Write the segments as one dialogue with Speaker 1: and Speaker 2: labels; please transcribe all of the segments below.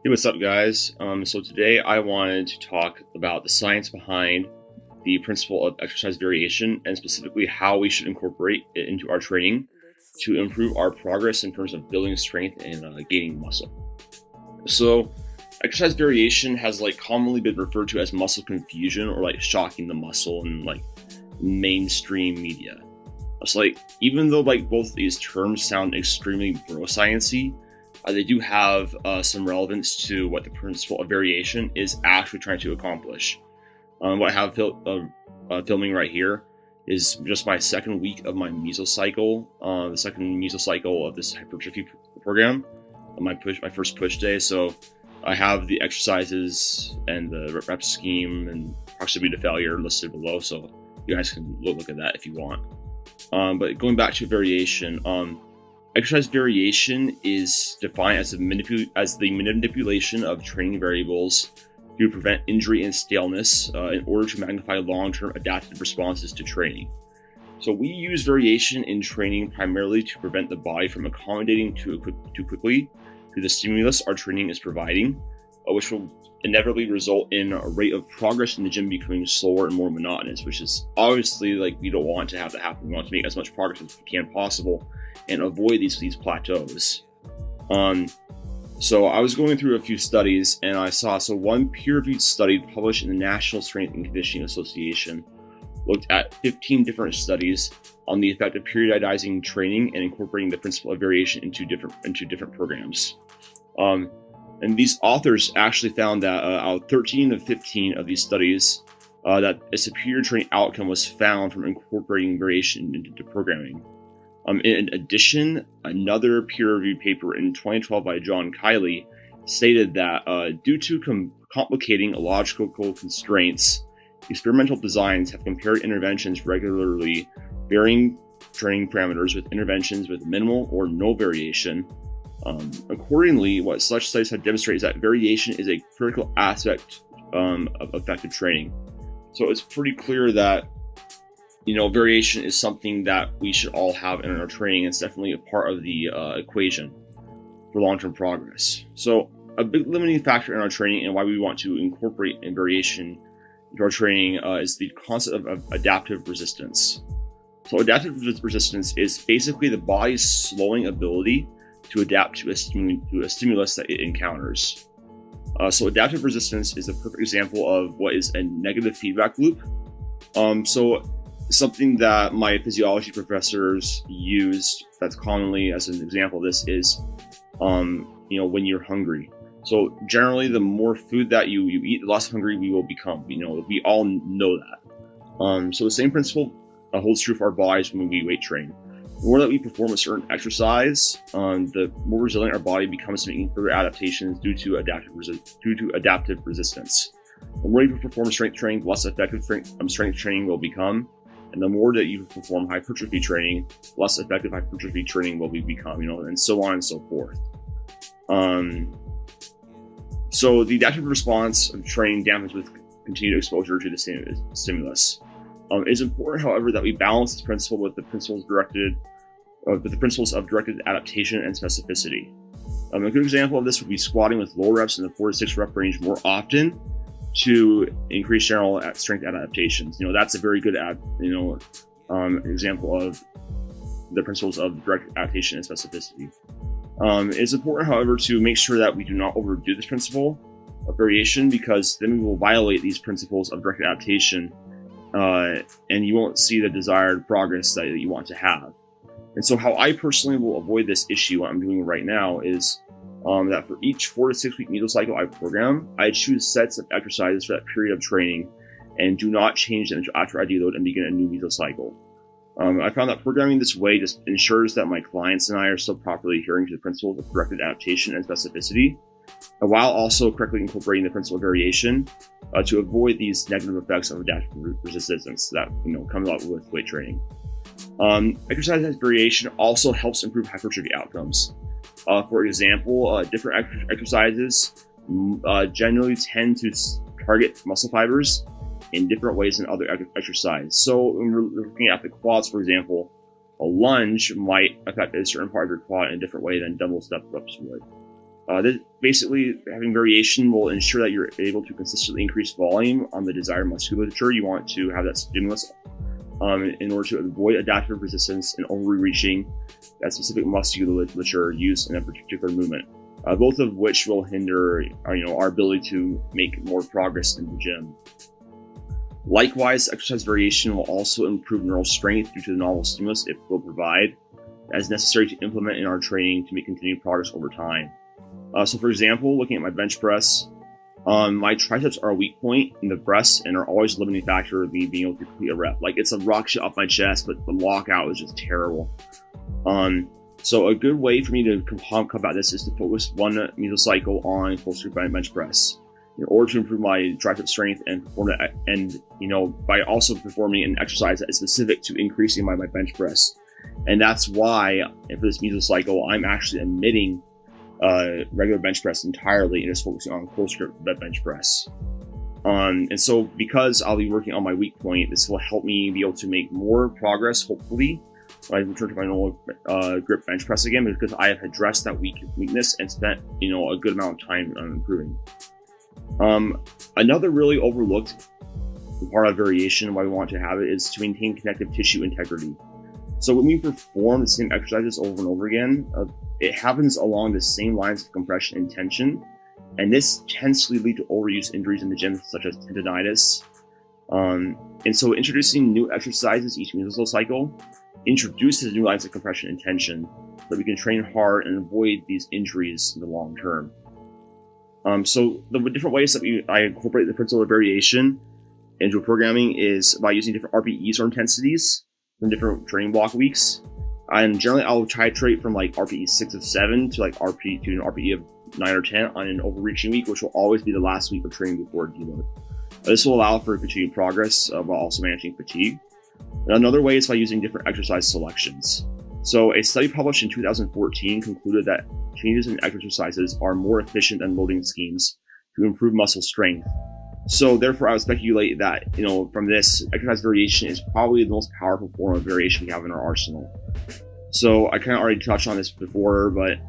Speaker 1: Hey, what's up, guys? So today I wanted to talk about the science behind the principle of exercise variation and specifically how we should incorporate it into our training to improve our progress in terms of building strength and gaining muscle. So exercise variation has commonly been referred to as muscle confusion or shocking the muscle in mainstream media. So even though both of these terms sound extremely bro-science-y, they do have some relevance to what the principle of variation is actually trying to accomplish. What I have filming right here is just my second week of my mesocycle, the second mesocycle of this hypertrophy program, my first push day. So I have the exercises and the rep scheme and proximity to failure listed below, so you guys can look at that if you want. But going back to variation, exercise variation is defined as the manipulation of training variables to prevent injury and staleness in order to magnify long-term adaptive responses to training. So we use variation in training primarily to prevent the body from accommodating too quickly to the stimulus our training is providing, which will inevitably result in a rate of progress in the gym becoming slower and more monotonous, which is obviously we don't want to have that happen. We want to make as much progress as we can possible and avoid these plateaus. So I was going through a few studies and I saw, one peer-reviewed study published in the National Strength and Conditioning Association looked at 15 different studies on the effect of periodizing training and incorporating the principle of variation into different programs. And these authors actually found that out of 13 of 15 of these studies, that a superior training outcome was found from incorporating variation into programming. In addition, another peer-reviewed paper in 2012 by John Kiley stated that due to complicating logical constraints, experimental designs have compared interventions regularly varying training parameters with interventions with minimal or no variation. Accordingly, what such studies have demonstrated is that variation is a critical aspect of effective training. So it's pretty clear that variation is something that we should all have in our training. It's definitely a part of the equation for long-term progress. So a big limiting factor in our training and why we want to incorporate variation into our training is the concept of adaptive resistance. So adaptive resistance is basically the body's slowing ability to adapt to a stimulus that it encounters. So adaptive resistance is the perfect example of what is a negative feedback loop. So something that my physiology professors used that's commonly as an example of this is, when you're hungry. So generally, the more food that you eat, the less hungry we will become. We all know that. So the same principle holds true for our bodies when we weight train. The more that we perform a certain exercise, the more resilient our body becomes to making further adaptations due to adaptive resistance. The more you perform strength training, the less effective strength training will become. And the more that you perform hypertrophy training, less effective hypertrophy training will become, and so on and so forth. So the adaptive response of training dampens with continued exposure to the stimulus. It's important, however, that we balance this principle with the principles of directed adaptation and specificity. A good example of this would be squatting with low reps in the 4 to 6 rep range more often to increase general strength adaptations. That's a very good example of the principles of direct adaptation and specificity. It's important, however, to make sure that we do not overdo this principle of variation, because then we will violate these principles of direct adaptation, and you won't see the desired progress that you want to have. And so how I personally will avoid this issue, what I'm doing right now, is that for each 4 to 6 week mesocycle I program, I choose sets of exercises for that period of training and do not change them after I deload and begin a new mesocycle. I found that programming this way just ensures that my clients and I are still properly adhering to the principles of directed adaptation and specificity, while also correctly incorporating the principle of variation to avoid these negative effects of adaptive resistance that comes out with weight training. Exercise variation also helps improve hypertrophy outcomes. For example, different exercises generally tend to target muscle fibers in different ways than other exercise. So when we're looking at the quads, for example, a lunge might affect a certain part of your quad in a different way than double step reps would. Basically, having variation will ensure that you're able to consistently increase volume on the desired musculature. You want to have that stimulus in order to avoid adaptive resistance and overreaching that specific musculature used in a particular movement, both of which will hinder our ability to make more progress in the gym. Likewise, exercise variation will also improve neural strength due to the novel stimulus it will provide, as necessary to implement in our training to make continued progress over time. So for example, looking at my bench press, my triceps are a weak point in the press and are always a limiting factor of me being able to complete a rep. Like, it's a rock shot off my chest, but the lockout is just terrible. So a good way for me to combat this is to focus one mesocycle on full strength bench press in order to improve my tricep strength and perform it, and by also performing an exercise that is specific to increasing my bench press. And that's why for this mesocycle, I'm actually omitting regular bench press entirely and just focusing on close grip bench press. And so because I'll be working on my weak point, this will help me be able to make more progress, hopefully, when I return to my normal grip bench press again, because I have addressed that weakness and spent a good amount of time on improving. Another really overlooked part of variation, why we want to have it, is to maintain connective tissue integrity. So when we perform the same exercises over and over again, it happens along the same lines of compression and tension, and this tends to lead to overuse injuries in the gym, such as tendonitis. And so introducing new exercises each mesocycle introduces new lines of compression and tension, so that we can train hard and avoid these injuries in the long term. So the different ways that I incorporate the principle of variation into programming is by using different RPEs or intensities from different training block weeks. And generally, I'll titrate from like RPE 6 of 7 to like an RPE of 9 or 10 on an overreaching week, which will always be the last week of training before deload. This will allow for continued progress while also managing fatigue. And another way is by using different exercise selections. So a study published in 2014 concluded that changes in exercises are more efficient than loading schemes to improve muscle strength. So therefore, I would speculate that, from this, exercise variation is probably the most powerful form of variation we have in our arsenal. So I kind of already touched on this before, but,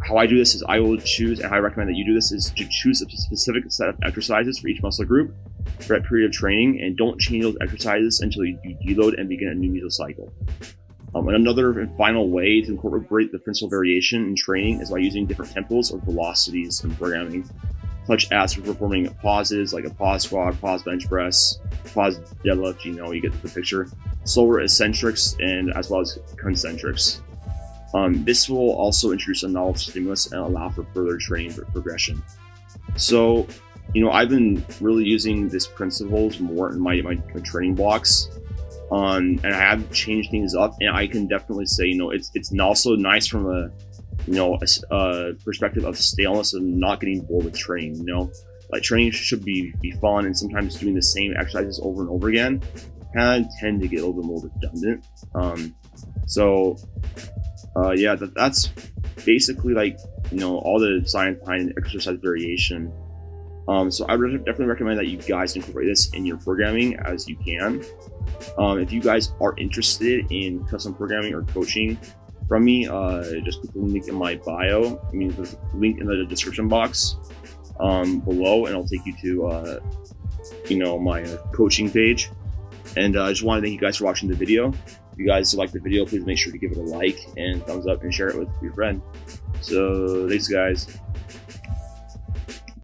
Speaker 1: how I do this is I will choose, and how I recommend that you do this, is to choose a specific set of exercises for each muscle group for that period of training, and don't change those exercises until you deload and begin a new mesocycle. And another and final way to incorporate the principle of variation in training is by using different tempos or velocities in programming, such as for performing pauses like a pause squat, pause bench press, pause deadlift, you get the picture, slower eccentrics, and as well as concentrics. This will also introduce a novel stimulus and allow for further training progression. So, I've been really using these principles more in my training blocks. And I have changed things up, and I can definitely say, it's also nice from a perspective of staleness and not getting bored with training. Like, training should be fun, and sometimes doing the same exercises over and over again kind of tend to get a little bit more redundant. That's basically all the science behind exercise variation. So I would definitely recommend that you guys incorporate this in your programming as you can. If you guys are interested in custom programming or coaching from me, just click the link in my bio. There's a link in the description box below, and it'll take you to my coaching page. And I just want to thank you guys for watching the video. If you guys like the video, please make sure to give it a like and thumbs up and share it with your friend. So thanks, guys.